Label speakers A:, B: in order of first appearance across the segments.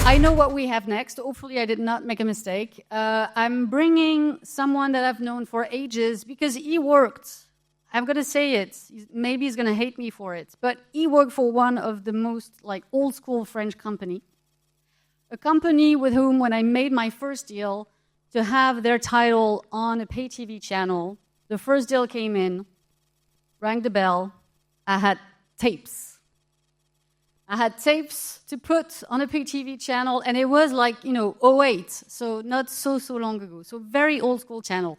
A: I know what we have next. Hopefully I did not make a mistake. I'm bringing someone that I've known for ages because he worked. I'm going to say it. Maybe he's going to hate me for it. But he worked for one of the most old school French company. A company with whom, when I made my first deal to have their title on a pay TV channel, the first deal came in, rang the bell. I had tapes. I had tapes to put on a pay TV channel, and it was '08, so not so long ago. So very old school channel.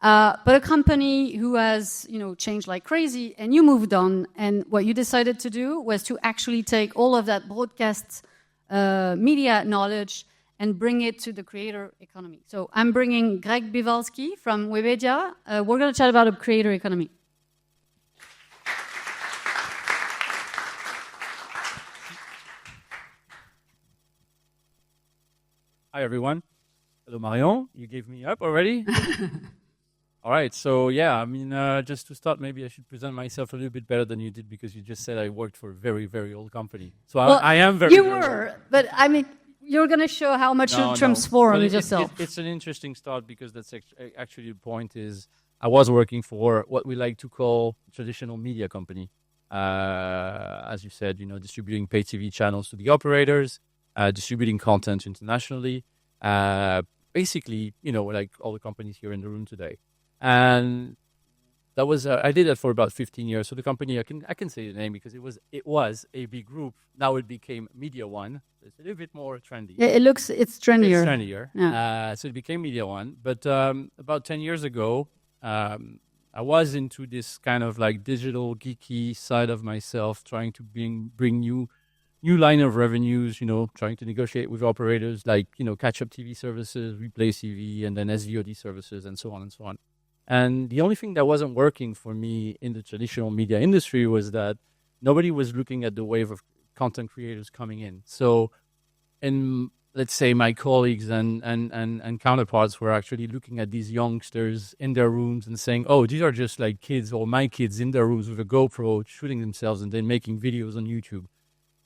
A: But a company who has, changed like crazy, and you moved on, and what you decided to do was to actually take all of that broadcast media knowledge and bring it to the creator economy. So I'm bringing Greg Bivalski from Webedia. We're going to chat about a creator economy.
B: Hi, everyone. Hello, Marion. You gave me up already? All right. So, just to start, maybe I should present myself a little bit better than you did because you just said I worked for a very, very old company. So I am very
A: You
B: very
A: were,
B: old.
A: but I mean, you're going to show how much you transformed yourself.
B: It's an interesting start because that's actually the point is I was working for what we like to call traditional media company. As you said, distributing pay TV channels to the operators, distributing content internationally, basically, like all the companies here in the room today. And that was I did that for about 15 years. So the company, I can say the name because it was a big group. Now it became Media One. It's a little bit more trendy.
A: Yeah, it's trendier.
B: It's trendier. Yeah. So it became Media One. But about 10 years ago, I was into this kind of digital geeky side of myself, trying to bring new line of revenues, trying to negotiate with operators catch-up TV services, replay TV, and then SVOD services, and so on and so on. And the only thing that wasn't working for me in the traditional media industry was that nobody was looking at the wave of content creators coming in. So, let's say my colleagues and counterparts were actually looking at these youngsters in their rooms and saying, oh, these are just like kids or my kids in their rooms with a GoPro shooting themselves and then making videos on YouTube.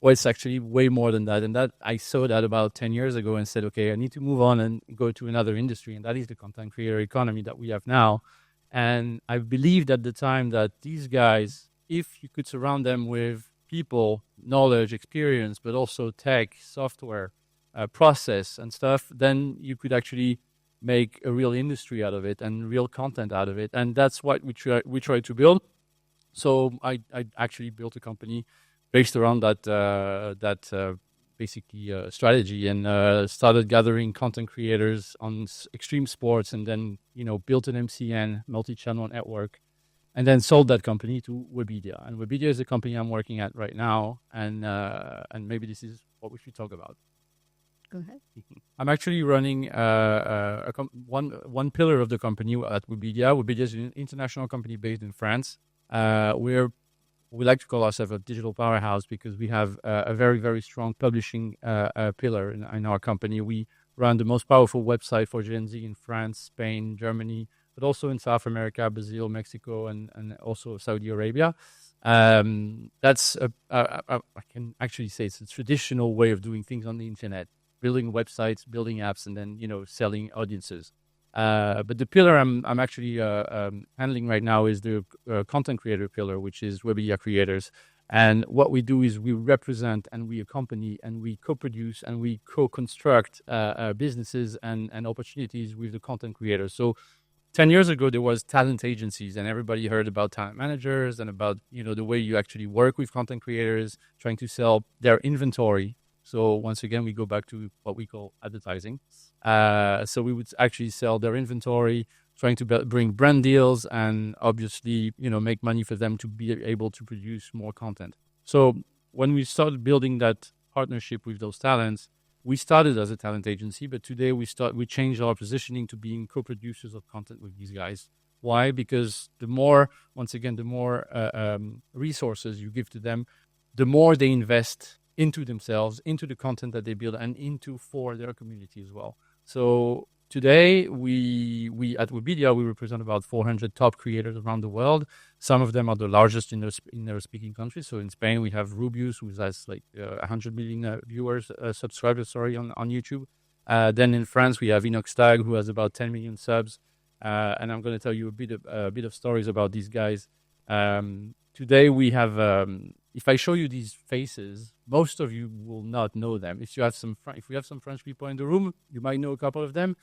B: Well, it's actually way more than that. And that I saw that about 10 years ago and said, okay, I need to move on and go to another industry. And that is the content creator economy that we have now. And I believed at the time that these guys, if you could surround them with people, knowledge, experience, but also tech, software, process and stuff, then you could actually make a real industry out of it and real content out of it. And that's what we try to build. So I actually built a company based around that strategy, and started gathering content creators on extreme sports, and then built an MCN, multi-channel network, and then sold that company to Webedia. And Webedia is the company I'm working at right now, and maybe this is what we should talk about.
A: Go ahead.
B: I'm actually running one pillar of the company at Webedia. Webedia is an international company based in France. We like to call ourselves a digital powerhouse because we have a very, very strong publishing pillar in our company. We run the most powerful website for Gen Z in France, Spain, Germany, but also in South America, Brazil, Mexico, and also Saudi Arabia. That's I can actually say it's a traditional way of doing things on the internet, building websites, building apps, and then selling audiences. But the pillar I'm actually handling right now is the content creator pillar, which is Webedia Creators. And what we do is we represent and we accompany and we co-produce and we co-construct businesses and opportunities with the content creators. So 10 years ago, there was talent agencies, and everybody heard about talent managers and about the way you actually work with content creators, trying to sell their inventory. So once again, we go back to what we call advertising. So we would actually sell their inventory, trying to bring brand deals, and obviously, make money for them to be able to produce more content. So when we started building that partnership with those talents, we started as a talent agency, but today we changed our positioning to being co-producers of content with these guys. Why? Because the more resources you give to them, the more they invest into themselves, into the content that they build, and for their community as well. So today, we at Webedia, we represent about 400 top creators around the world. Some of them are the largest in their speaking countries. So in Spain, we have Rubius, who has like 100 million subscribers, on YouTube. Then in France, we have InoxTag, who has about 10 million subs. And I'm going to tell you a bit of stories about these guys. Today we have, if I show you these faces, most of you will not know them. If we have some French people in the room, you might know a couple of them.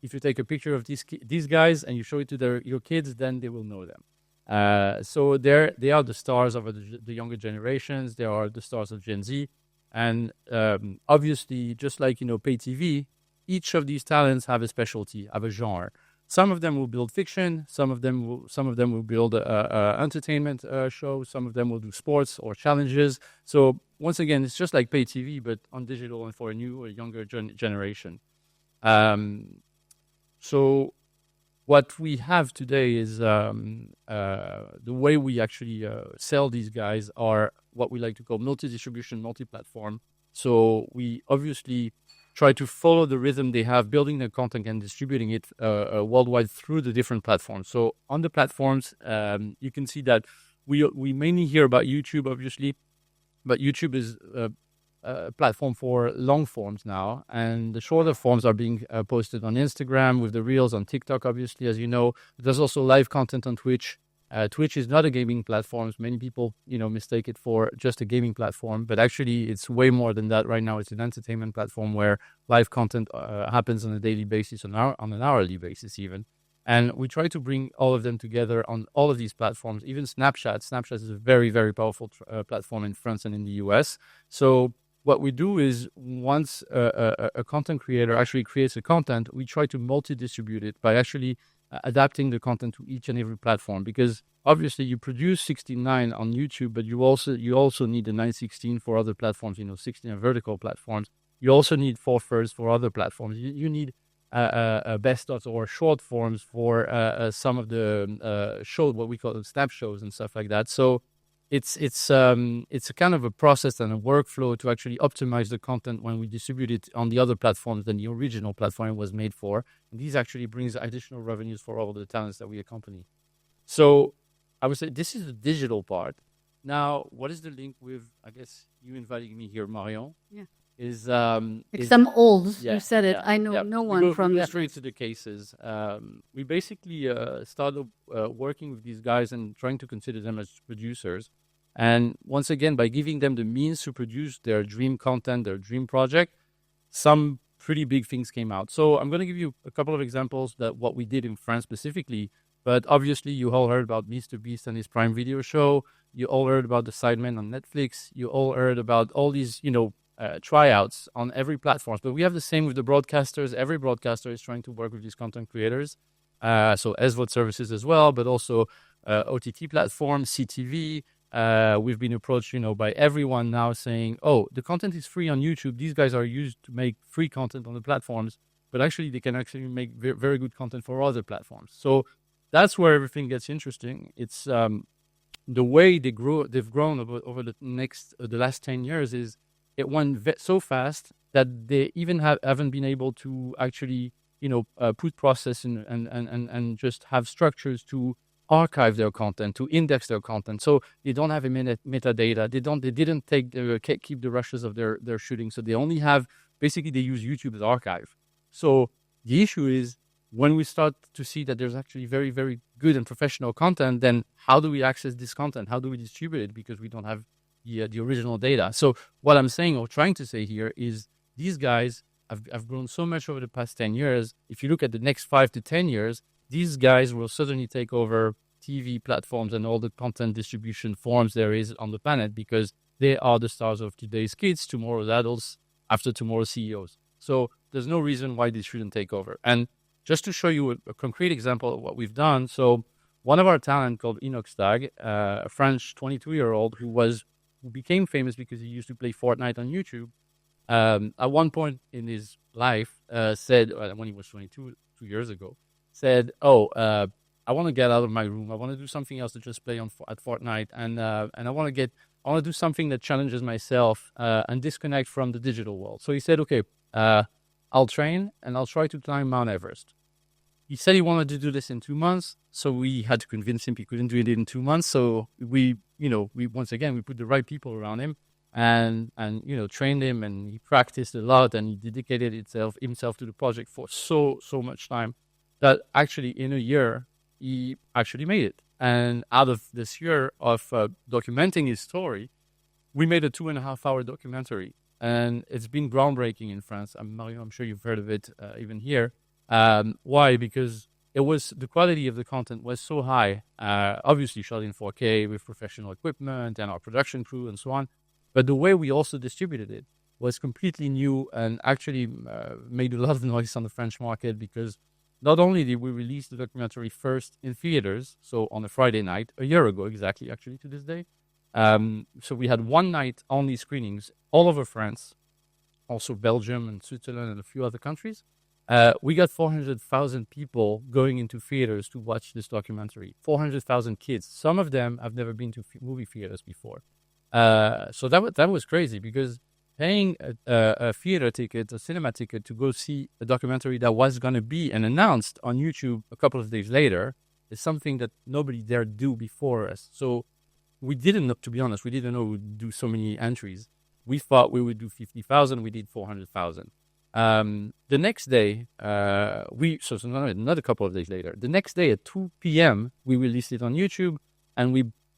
B: If you take a picture of these guys and you show it to your kids, then they will know them. So they are the stars of the younger generations. They are the stars of Gen Z. And obviously, just like, pay TV, each of these talents have a specialty, have a genre. Some of them will build fiction. Some of them will build entertainment shows. Some of them will do sports or challenges. So once again, it's just like pay TV, but on digital and for a new or younger generation. So what we have today is the way we actually sell these guys are what we like to call multi-distribution, multi-platform. So we obviously try to follow the rhythm they have, building their content and distributing it worldwide through the different platforms. So on the platforms, you can see that we mainly hear about YouTube, obviously, but YouTube is a platform for long forms now, and the shorter forms are being posted on Instagram with the Reels, on TikTok, obviously, as you know. There's also live content on Twitch. Twitch is not a gaming platform. Many people, mistake it for just a gaming platform, but actually it's way more than that right now. It's an entertainment platform where live content happens on a daily basis, on an hourly basis even. And we try to bring all of them together on all of these platforms, even Snapchat. Snapchat is a very, very powerful platform in France and in the US. So what we do is once a content creator actually creates a content, we try to multi-distribute it by actually adapting the content to each and every platform, because obviously you produce 16:9 on YouTube, but you also need the 9:16 for other platforms, 16 vertical platforms. You also need 4:3 for other platforms. You need best of or short forms for some of the show, what we call the snap shows and stuff like that. So it's a kind of a process and a workflow to actually optimize the content when we distribute it on the other platforms than the original platform was made for. And these actually brings additional revenues for all of the talents that we accompany. So I would say this is the digital part. Now, what is the link with, I guess, you inviting me here, Marion?
A: Yeah.
B: Because
A: I'm old.
B: Yeah,
A: You said it.
B: yeah,
A: I know
B: yeah.
A: no one from
B: we go
A: that.
B: straight to the cases. We basically started working with these guys and trying to consider them as producers. And once again, by giving them the means to produce their dream content, their dream project, some pretty big things came out. So I'm going to give you a couple of examples that what we did in France specifically. But obviously, you all heard about Mr. Beast and his Prime Video show. You all heard about the Sidemen on Netflix. You all heard about all these, tryouts on every platform. But we have the same with the broadcasters. Every broadcaster is trying to work with these content creators. So SVOD services as well, but also OTT platforms, CTV. We've been approached, by everyone now saying, oh, the content is free on YouTube. These guys are used to make free content on the platforms, but actually they can actually make very good content for other platforms. So that's where everything gets interesting. It's the way they've grown over the last 10 years is it went so fast that they even haven't been able to actually, put process and just have structures to archive their content, to index their content. So they don't have a metadata. They didn't keep the rushes of their shooting. So they only have, basically they use YouTube as archive. So the issue is when we start to see that there's actually very, very good and professional content, then how do we access this content? How do we distribute it? Because we don't have the original data. So what I'm saying or trying to say here is these guys have grown so much over the past 10 years. If you look at the next 5 to 10 years, these guys will certainly take over TV platforms and all the content distribution forms there is on the planet, because they are the stars of today's kids, tomorrow's adults, after tomorrow's CEOs. So there's no reason why they shouldn't take over. And just to show you a concrete example of what we've done, so one of our talent called InoxTag, a French 22-year-old who became famous because he used to play Fortnite on YouTube, at one point in his life said, when he was 22, 2 years ago, said, I want to get out of my room. I want to do something else to just play at Fortnite. And I want to do something that challenges myself and disconnect from the digital world. So he said, okay, I'll train, and I'll try to climb Mount Everest. He said he wanted to do this in 2 months, so we had to convince him he couldn't do it in 2 months. So we once again, we put the right people around him and trained him, and he practiced a lot, and he dedicated himself to the project for so much time that actually in a year, he actually made it. And out of this year of documenting his story, we made a 2.5-hour documentary, and it's been groundbreaking in France. Marion, I'm sure you've heard of it even here. Why? Because the quality of the content was so high, obviously shot in 4K with professional equipment and our production crew and so on. But the way we also distributed it was completely new and actually made a lot of noise on the French market, because not only did we release the documentary first in theaters, so on a Friday night, a year ago exactly, actually, to this day. So we had one night only screenings all over France, also Belgium and Switzerland and a few other countries. We got 400,000 people going into theaters to watch this documentary. 400,000 kids. Some of them have never been to movie theaters before. So that was crazy, because paying a theater ticket, a cinema ticket, to go see a documentary that was going to be and announced on YouTube a couple of days later is something that nobody dared do before us. So we didn't know, to be honest, we didn't know we'd do so many entries. We thought we would do 50,000. We did 400,000. The next day, another couple of days later, the next day at 2 p.m., we released it on YouTube, and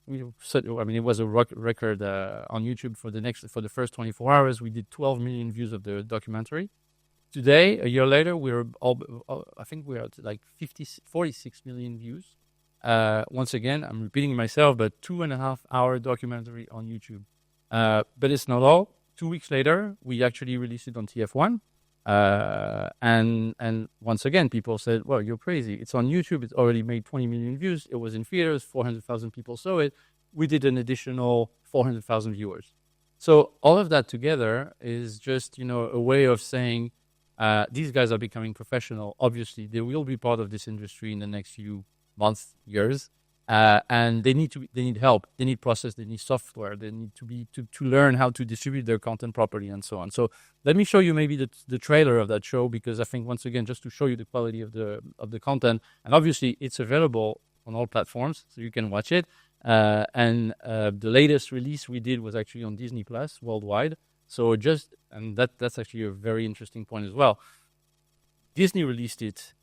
B: it was a record on YouTube for the first 24 hours. We did 12 million views of the documentary. Today, a year later, I think we're at like 46 million views. Once again, I'm repeating myself, but 2.5-hour documentary on YouTube. But it's not all. 2 weeks later, we actually released it on TF1. And once again, people said, well, you're crazy. It's on YouTube. It's already made 20 million views. It was in theaters. 400,000 people saw it. We did an additional 400,000 viewers. So all of that together is just, a way of saying these guys are becoming professional. Obviously, they will be part of this industry in the next few months, years. And they need help. They need process. They need software. They need to learn how to distribute their content properly and so on. So let me show you maybe the trailer of that show, because I think, once again, just to show you the quality of the content, and obviously it's available on all platforms, so you can watch it. And the latest release we did was actually on Disney Plus worldwide. So that's actually a very interesting point as well. Disney released it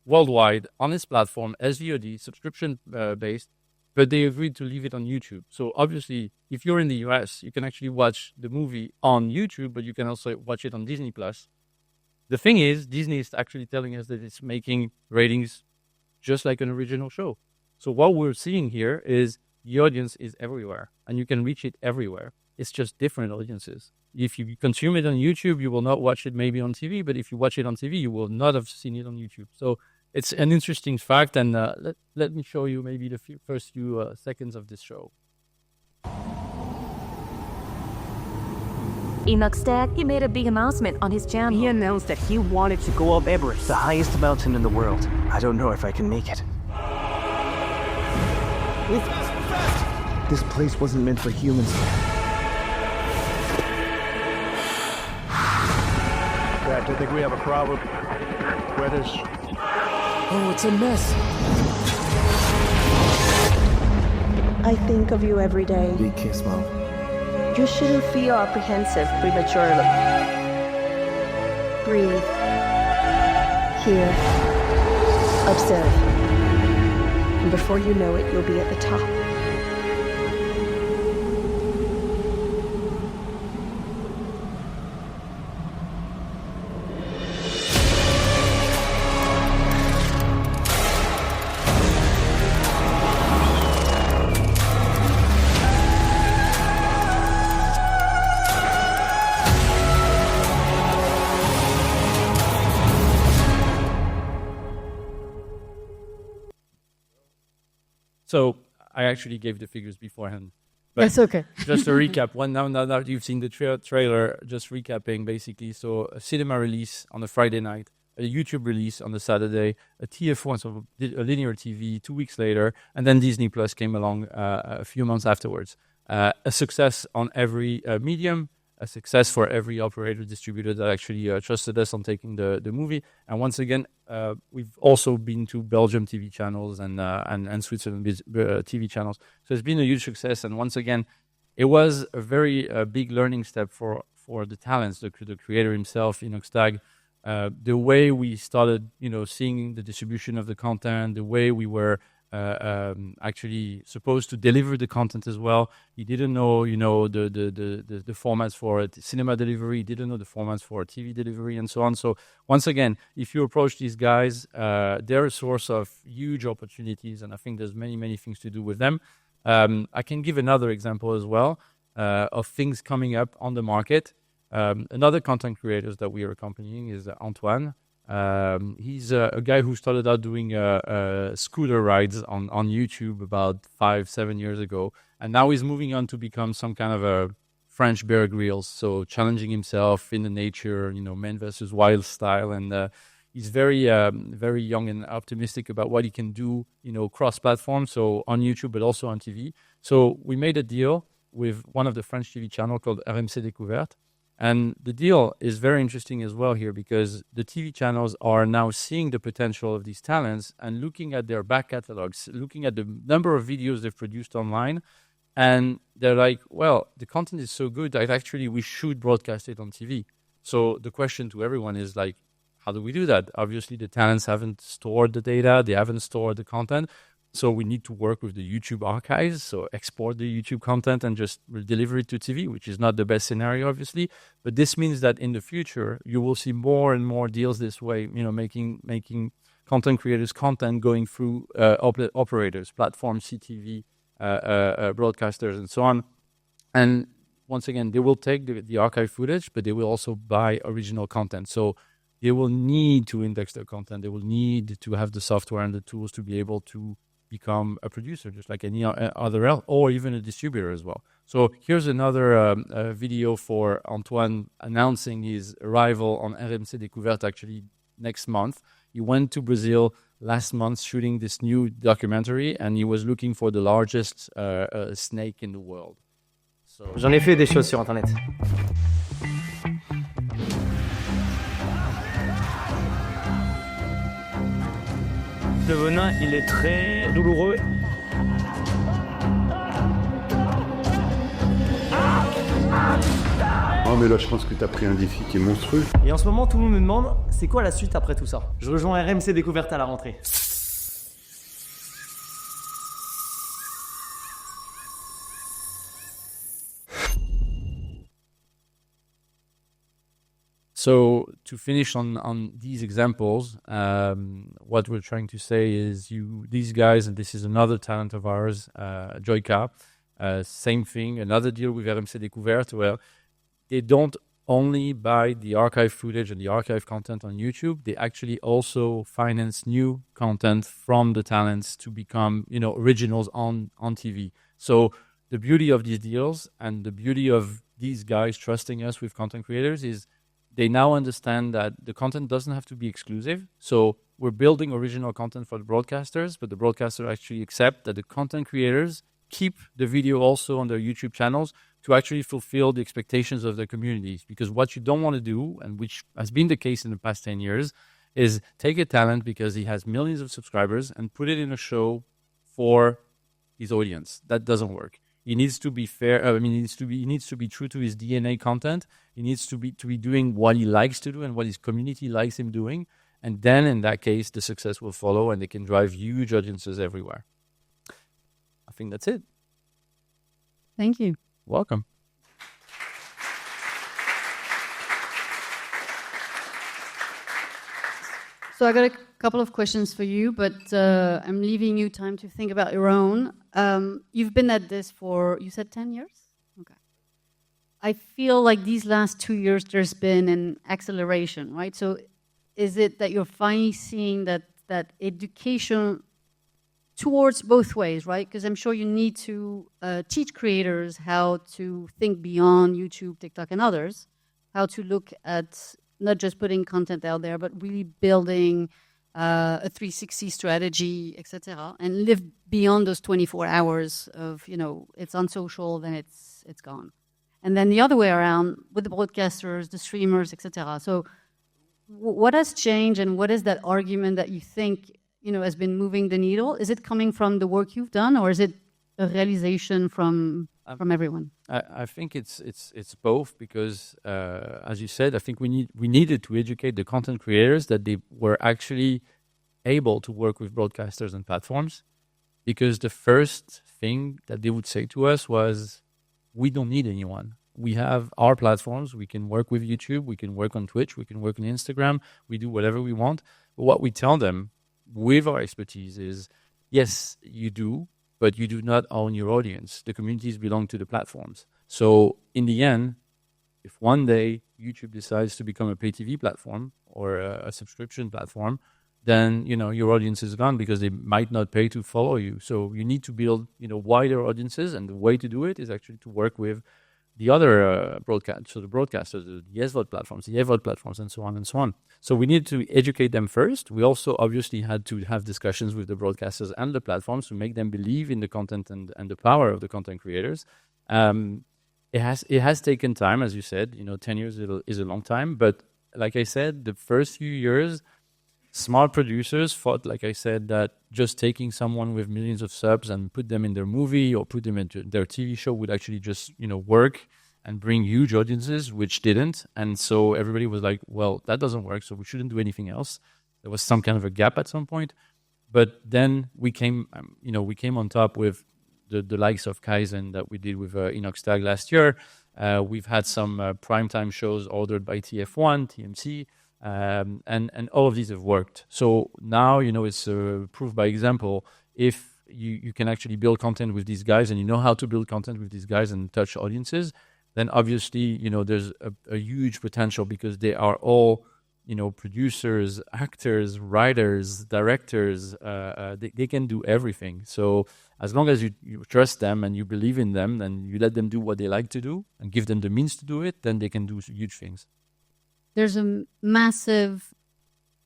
B: worldwide on its platform as VOD, subscription based, but they agreed to leave it on YouTube. So obviously, if you're in the US, you can actually watch the movie on YouTube, but you can also watch it on Disney Plus. The thing is, Disney is actually telling us that it's making ratings just like an original show. So what we're seeing here is the audience is everywhere, and you can reach it everywhere. It's just different audiences. If you consume it on YouTube, you will not watch it maybe on TV, but if you watch it on TV, you will not have seen it on YouTube. So it's an interesting fact, and let me show you maybe the first few seconds of this show.
C: InoxTag, he made a big announcement on his channel.
D: He announced that he wanted to go up Everest, the highest mountain in the world. I don't know if I can make it. This place wasn't meant for humans.
E: Captain, I think we have a problem. Weather's...
D: Oh, it's a mess.
F: I think of you every day.
D: Big kiss, Mom.
F: You shouldn't feel apprehensive prematurely. Breathe. Hear. Observe. And before you know it, you'll be at the top.
B: So I actually gave the figures beforehand. But
A: That's okay.
B: just to recap, now that you've seen the trailer, just recapping basically. So a cinema release on a Friday night, a YouTube release on the Saturday, a TF1, so a linear TV 2 weeks later, and then Disney Plus came along a few months afterwards. A success on every medium, a success for every operator distributor that actually trusted us on taking the movie. And once again, we've also been to Belgium TV channels and Switzerland TV channels. So it's been a huge success. And once again, it was a very big learning step for the talents, the creator himself, InoxTag. The way we started, seeing the distribution of the content, the way we were actually supposed to deliver the content as well. He didn't know, the formats for cinema delivery. He didn't know the formats for TV delivery and so on. So once again, if you approach these guys, they're a source of huge opportunities, and I think there's many, many things to do with them. I can give another example as well of things coming up on the market. Another content creator that we are accompanying is Antoine. He's a guy who started out doing scooter rides on YouTube about 5-7 years ago, and now he's moving on to become some kind of a French Bear Grylls, so challenging himself in the nature, man versus wild style, and he's very very young and optimistic about what he can do, cross-platform, so on YouTube but also on TV. So we made a deal with one of the French TV channels called RMC Découverte. And the deal is very interesting as well here, because the TV channels are now seeing the potential of these talents and looking at their back catalogs, looking at the number of videos they've produced online. And they're like, well, the content is so good that actually we should broadcast it on TV. So the question to everyone is like, how do we do that? Obviously, the talents haven't stored the data. They haven't stored the content. So we need to work with the YouTube archives, so export the YouTube content and just deliver it to TV, which is not the best scenario, obviously. But this means that in the future, you will see more and more deals this way, making content creators content going through operators, platforms, CTV, broadcasters, and so on. And once again, they will take the archive footage, but they will also buy original content. So they will need to index their content. They will need to have the software and the tools to be able to become a producer, just like any other else, or even a distributor as well. So here's another video for Antoine announcing his arrival on RMC Découverte actually next month. He went to Brazil last month shooting this new documentary, and he was looking for the largest snake in the world. So
D: J'en ai fait des choses sur Internet. Le venin, il est très douloureux.
G: Oh mais là je pense que t'as pris un défi qui est monstrueux.
D: Et en ce moment, tout le monde me demande, c'est quoi la suite après tout ça? Je rejoins RMC Découverte à la rentrée.
B: So to finish on these examples, what we're trying to say is these guys, and this is another talent of ours, Joyka, same thing, another deal with RMC Découverte, where they don't only buy the archive footage and the archive content on YouTube, they actually also finance new content from the talents to become, originals on TV. So the beauty of these deals and the beauty of these guys trusting us with content creators is they now understand that the content doesn't have to be exclusive. So we're building original content for the broadcasters, but the broadcasters actually accept that the content creators keep the video also on their YouTube channels to actually fulfill the expectations of their communities. Because what you don't want to do, and which has been the case in the past 10 years, is take a talent because he has millions of subscribers and put it in a show for his audience. That doesn't work. He needs to be fair. He needs to be true to his DNA content. He needs to be doing what he likes to do and what his community likes him doing. And then, in that case, the success will follow, and they can drive huge audiences everywhere. I think that's it.
A: Thank you.
B: Welcome.
A: So I got a couple of questions for you, but I'm leaving you time to think about your own. You've been at this for, you said 10 years? Okay. I feel like these last 2 years there's been an acceleration, right? So is it that you're finally seeing that education towards both ways, right? Because I'm sure you need to teach creators how to think beyond YouTube, TikTok, and others, how to look at not just putting content out there, but really building a 360 strategy, etc., and live beyond those 24 hours of, it's on social, then it's gone. and then the other way around with the broadcasters, the streamers, etc. So what has changed, and what is that argument that you think has been moving the needle? Is it coming from the work you've done, or is it a realization from everyone?
B: I think it's both, because as you said, I think we needed to educate the content creators that they were actually able to work with broadcasters and platforms, because the first thing that they would say to us was, we don't need anyone. We have our platforms. We can work with YouTube. We can work on Twitch. We can work on Instagram. We do whatever we want. But what we tell them with our expertise is, yes, you do, but you do not own your audience. The communities belong to the platforms. So in the end, if one day YouTube decides to become a pay TV platform or a subscription platform, then your audience is gone, because they might not pay to follow you. So you need to build wider audiences, and the way to do it is actually to work with the other the broadcasters, the SVOD platforms, the AVOD platforms, and so on and so on. So we need to educate them first. We also obviously had to have discussions with the broadcasters and the platforms to make them believe in the content and the power of the content creators. It has taken time, as you said. 10 years is a long time, but like I said, the first few years, smart producers thought, like I said, that just taking someone with millions of subs and put them in their movie or put them into their TV show would actually just, work and bring huge audiences, which didn't. And so everybody was like, well, that doesn't work, so we shouldn't do anything else. There was some kind of a gap at some point. But then we came on top with the likes of Kaizen that we did with InoxTag last year. We've had some primetime shows ordered by TF1, TMC, and all of these have worked. So now, it's proof by example. If you can actually build content with these guys, and you know how to build content with these guys and touch audiences, then obviously, there's a huge potential, because they are all, producers, actors, writers, directors. They can do everything. So as long as you trust them and you believe in them, and you let them do what they like to do and give them the means to do it, then they can do huge things.
A: There's a massive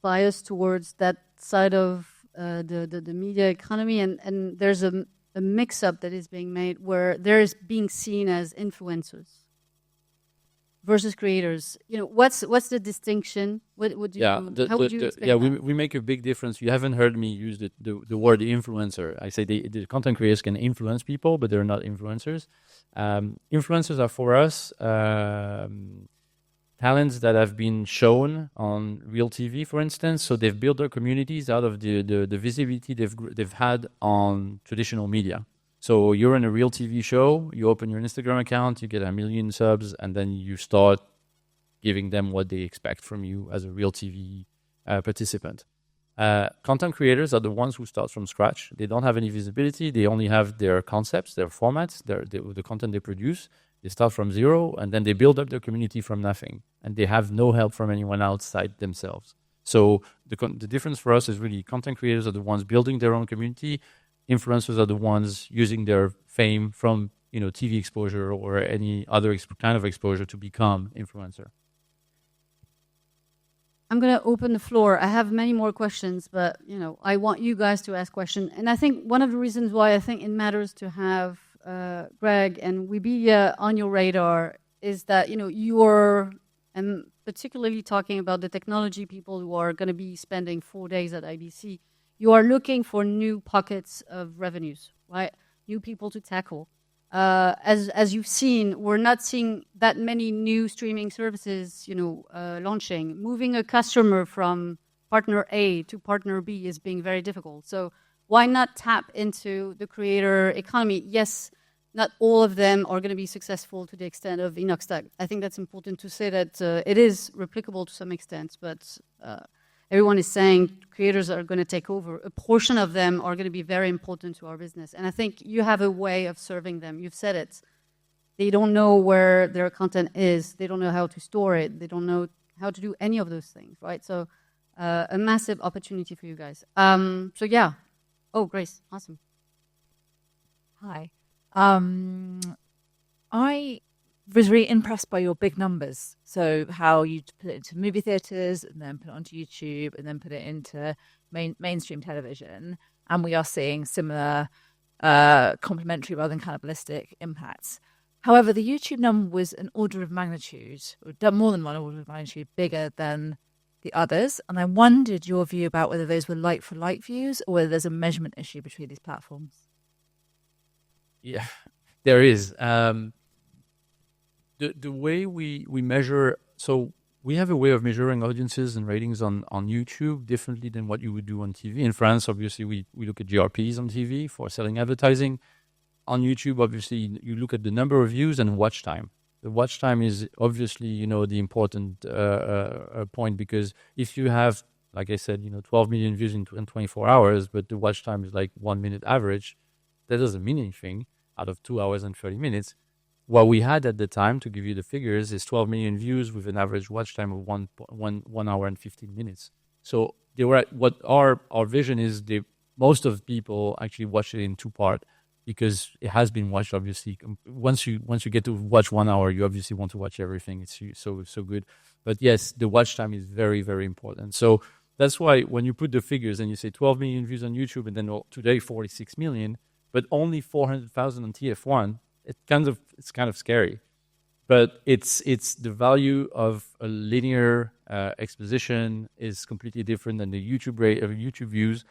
A: bias towards that side of the media economy, and there's a mix-up that is being made where there is being seen as influencers versus creators. What's the distinction? What would you? How would you explain that?
B: We make a big difference. You haven't heard me use the word influencer. I say the content creators can influence people, but they're not influencers. Influencers are, for us, talents that have been shown on real TV, for instance. So they've built their communities out of the visibility they've had on traditional media. So you're in a real TV show, you open your Instagram account, you get 1 million subs, and then you start giving them what they expect from you as a real TV participant. Content creators are the ones who start from scratch. They don't have any visibility. They only have their concepts, their formats, the content they produce. They start from zero, and then they build up their community from nothing. And they have no help from anyone outside themselves. So the difference for us is really content creators are the ones building their own community. Influencers are the ones using their fame from TV exposure or any other kind of exposure to become influencer.
A: I'm going to open the floor. I have many more questions, but I want you guys to ask questions. And I think one of the reasons why I think it matters to have Greg and Webedia on your radar is that you're, and particularly talking about the technology people who are going to be spending 4 days at IBC, you are looking for new pockets of revenues, right? New people to tackle. As you've seen, we're not seeing that many new streaming services, launching. Moving a customer from partner A to partner B is being very difficult. So why not tap into the creator economy? Yes, not all of them are going to be successful to the extent of InoxTag. I think that's important to say that it is replicable to some extent, but everyone is saying creators are going to take over. A portion of them are going to be very important to our business. And I think you have a way of serving them. You've said it. They don't know where their content is. They don't know how to store it. They don't know how to do any of those things, right? So a massive opportunity for you guys. So yeah. Oh, Grace. Awesome.
H: Hi. I was really impressed by your big numbers. So how you put it into movie theaters and then put it onto YouTube and then put it into mainstream television. And we are seeing similar complementary rather than cannibalistic impacts. However, the YouTube number was an order of magnitude, or more than one order of magnitude, bigger than the others. And I wondered your view about whether those were like-for-like views or whether there's a measurement issue between these platforms.
B: Yeah, there is. The way we measure, so we have a way of measuring audiences and ratings on YouTube differently than what you would do on TV. In France, obviously, we look at GRPs on TV for selling advertising. On YouTube, obviously, you look at the number of views and watch time. The watch time is obviously, the important point, because if you have, like I said, 12 million views in 24 hours, but the watch time is like 1 minute average, that doesn't mean anything out of 2 hours and 30 minutes. What we had at the time, to give you the figures, is 12 million views with an average watch time of 1 hour and 15 minutes. So they were what our vision is, most of people actually watch it in two parts, because it has been watched, obviously. Once you get to watch 1 hour, you obviously want to watch everything. It's so good. But yes, the watch time is very, very important. So that's why when you put the figures and you say 12 million views on YouTube, and then today 46 million, but only 400,000 on TF1, it's kind of scary. But it's the value of a linear exposition is completely different than the YouTube rate of YouTube views.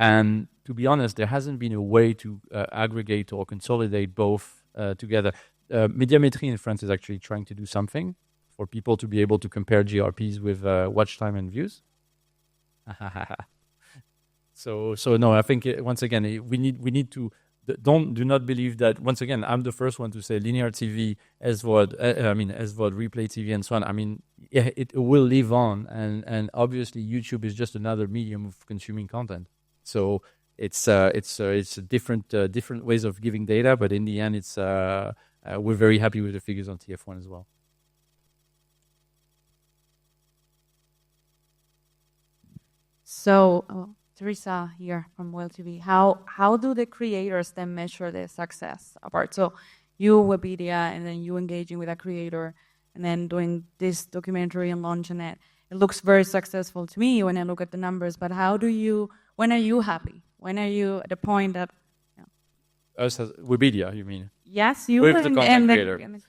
B: And to be honest, there hasn't been a way to aggregate or consolidate both together. Médiamétrie in France is actually trying to do something for people to be able to compare GRPs with watch time and views. So no, I think once again we need to do not believe that. Once again, I'm the first one to say linear TV, SVOD, SVOD, replay TV, and so on. I mean, it will live on, and obviously YouTube is just another medium of consuming content. So it's a different ways of giving data, but in the end, we're very happy with the figures on TF1 as well.
I: So, Teresa here from Well TV. How do the creators then measure the success apart? So, you Webedia, and then you engaging with a creator, and then doing this documentary and launching it. It looks very successful to me when I look at the numbers. But when are you happy? When are you at the point that...
B: Us as Webedia, you mean?
I: Yes, you
B: with
I: and,
B: the content
I: and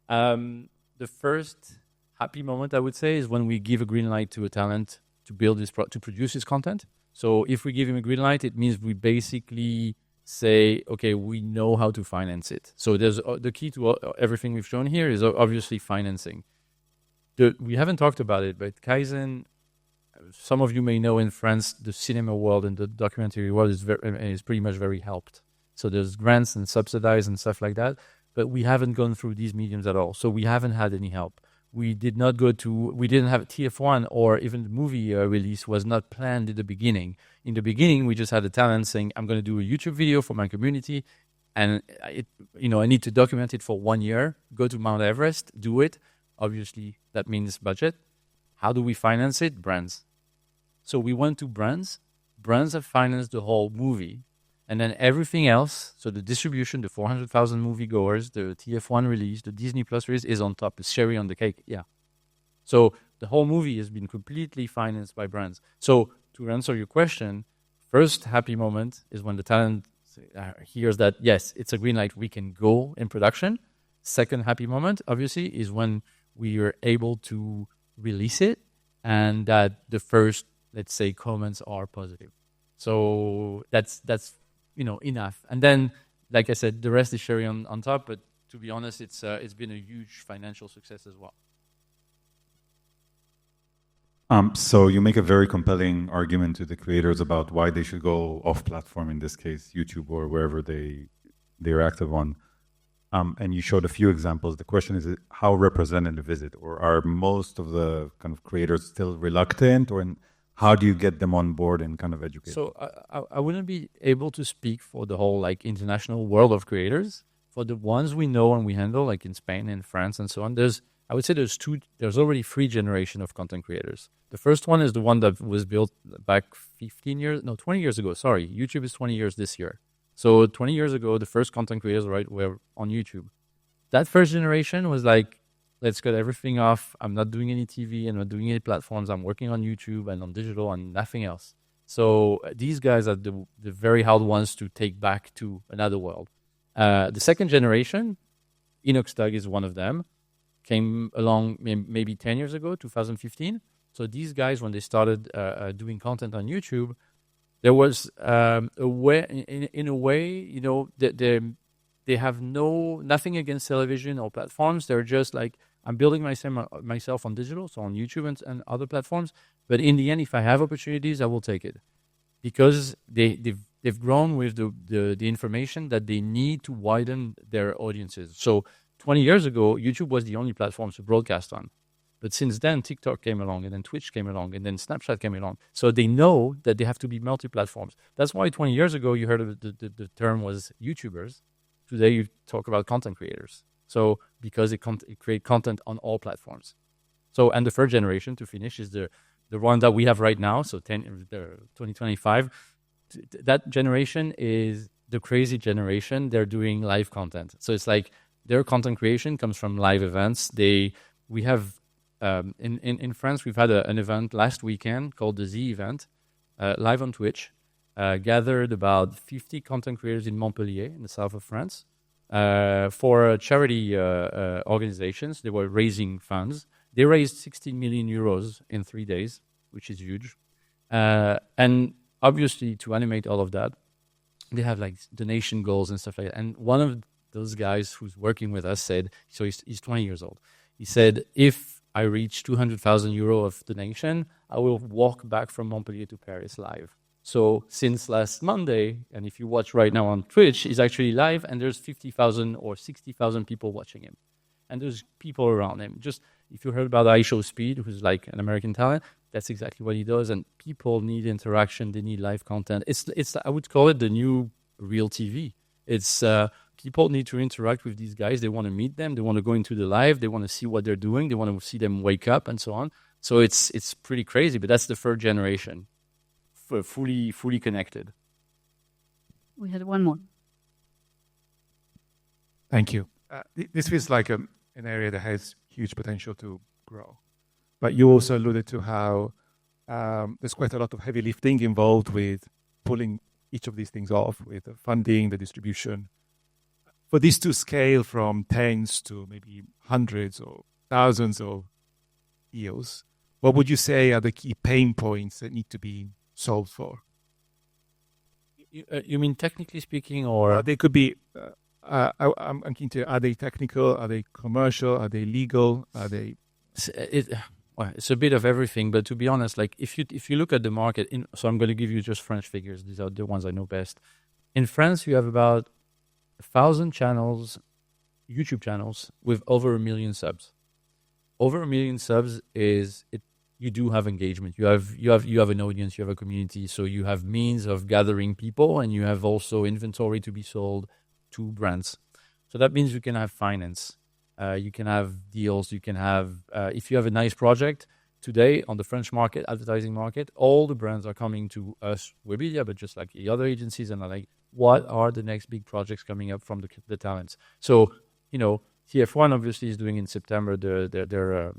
B: creator. The first happy moment, I would say, is when we give a green light to a talent to build to produce his content. So if we give him a green light, it means we basically say, okay, we know how to finance it. So there's the key to everything we've shown here is obviously financing. We haven't talked about it, but Kaizen, some of you may know in France, the cinema world and the documentary world is pretty much very helped. So there's grants and subsidized and stuff like that, but we haven't gone through these mediums at all. So we haven't had any help. We didn't have TF1, or even the movie release was not planned in the beginning. In the beginning, we just had a talent saying, I'm going to do a YouTube video for my community, and I need to document it for 1 year, go to Mount Everest, do it. Obviously, that means budget. How do we finance it? Brands. So we went to brands. Brands have financed the whole movie. And then everything else, so the distribution, the 400,000 moviegoers, the TF1 release, the Disney Plus release is on top, is cherry on the cake. Yeah. So the whole movie has been completely financed by brands. So to answer your question, first happy moment is when the talent hears that, yes, it's a green light, we can go in production. Second happy moment, obviously, is when we are able to release it and that the first, let's say, comments are positive. So that's enough. And then, like I said, the rest is cherry on top. But to be honest, it's been a huge financial success as well.
J: So you make a very compelling argument to the creators about why they should go off-platform, in this case, YouTube or wherever they're active on. And you showed a few examples. The question is, how representative is it? Or are most of the kind of creators still reluctant? Or how do you get them on board and kind of educate?
B: So I wouldn't be able to speak for the whole international world of creators. For the ones we know and we handle, like in Spain and France and so on, there's already 3 generations of content creators. The first one is the one that was built back 20 years ago. Sorry, YouTube is 20 years this year. So 20 years ago, the first content creators, were on YouTube. That first generation was like, let's cut everything off. I'm not doing any TV. I'm not doing any platforms. I'm working on YouTube and on digital and nothing else. So these guys are the very hard ones to take back to another world. The second generation, InoxTag is one of them. Came along maybe 10 years ago, 2015. So these guys, when they started doing content on YouTube, there was a way, in a way, you know, they have nothing against television or platforms. They're just like, I'm building myself on digital, so on YouTube and other platforms. But in the end, if I have opportunities, I will take it, because they've grown with the information that they need to widen their audiences. So 20 years ago, YouTube was the only platform to broadcast on. But since then, TikTok came along, and then Twitch came along, and then Snapchat came along. So they know that they have to be multi-platforms. That's why 20 years ago, you heard of the term was YouTubers. Today, you talk about content creators. So because it create content on all platforms. So, and the third generation, to finish, is the one that we have right now. So 2025, that generation is the crazy generation. They're doing live content. So it's like their content creation comes from live events. We have in France, we've had an event last weekend called the Z event, live on Twitch. Gathered about 50 content creators in Montpellier, in the south of France, for charity organizations. They were raising funds. They raised 16 million euros in 3 days, which is huge. And obviously, to animate all of that, they have like donation goals and stuff like that. And one of those guys who's working with us said, so he's 20 years old. He said, if I reach 200,000 euro of donation, I will walk back from Montpellier to Paris live. So since last Monday, and if you watch right now on Twitch, he's actually live, and there's 50,000 or 60,000 people watching him. And there's people around him. Just if you heard about iShowSpeed, who's like an American talent, that's exactly what he does. And people need interaction. They need live content. It's I would call it the new real TV. It's people need to interact with these guys. They want to meet them. They want to go into the live. They want to see what they're doing. They want to see them wake up and so on. So it's pretty crazy. But that's the third generation, fully connected.
A: We had one more.
E: Thank you. This feels like an area that has huge potential to grow. But you also alluded to how there's quite a lot of heavy lifting involved with pulling each of these things off, with the funding, the distribution. For this to scale from tens to maybe hundreds or thousands of deals, what would you say are the key pain points that need to be solved for?
B: You mean technically speaking, or
E: they could be? I'm keen to. Are they technical? Are they commercial? Are they legal? Are they?
B: It's a bit of everything. But to be honest, like if you look at the market, so I'm going to give you just French figures. These are the ones I know best. In France, you have about 1,000 channels, YouTube channels with over 1 million subs. Over 1 million subs is it. You do have engagement. You have an audience. You have a community. So you have means of gathering people, and you have also inventory to be sold to brands. So that means you can have finance. You can have deals. You can have if you have a nice project today on the French market, advertising market, all the brands are coming to us, Webedia, but just like the other agencies, and are like, what are the next big projects coming up from the talents? So TF1 obviously is doing in September their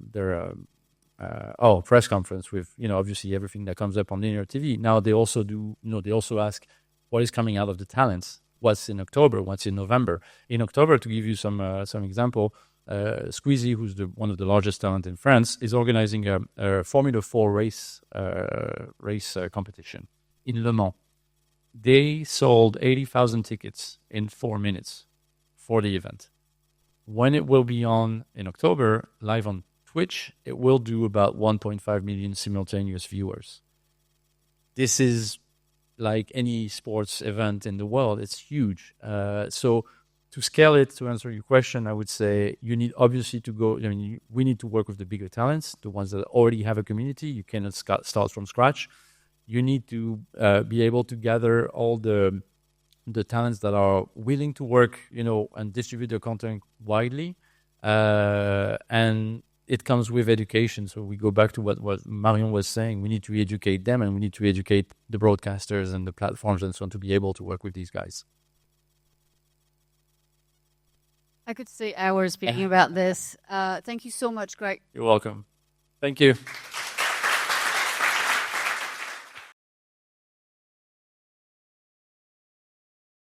B: press conference with, obviously everything that comes up on linear TV. Now they also do, they also ask what is coming out of the talents, what's in October, what's in November. In October, to give you some example, Squeezie, who's one of the largest talent in France, is organizing a Formula 4 race competition in Le Mans. They sold 80,000 tickets in 4 minutes for the event. When it will be on in October, live on Twitch, it will do about 1.5 million simultaneous viewers. This is like any sports event in the world. It's huge. So to scale it, to answer your question, I would say you need obviously to go, we need to work with the bigger talents, the ones that already have a community. You cannot start from scratch. You need to be able to gather all the talents that are willing to work, and distribute their content widely. And it comes with education. So we go back to what Marion was saying. We need to educate them, and we need to educate the broadcasters and the platforms and so on to be able to work with these guys.
A: I could stay hours speaking about this. Thank you so much, Greg.
B: You're welcome. Thank you.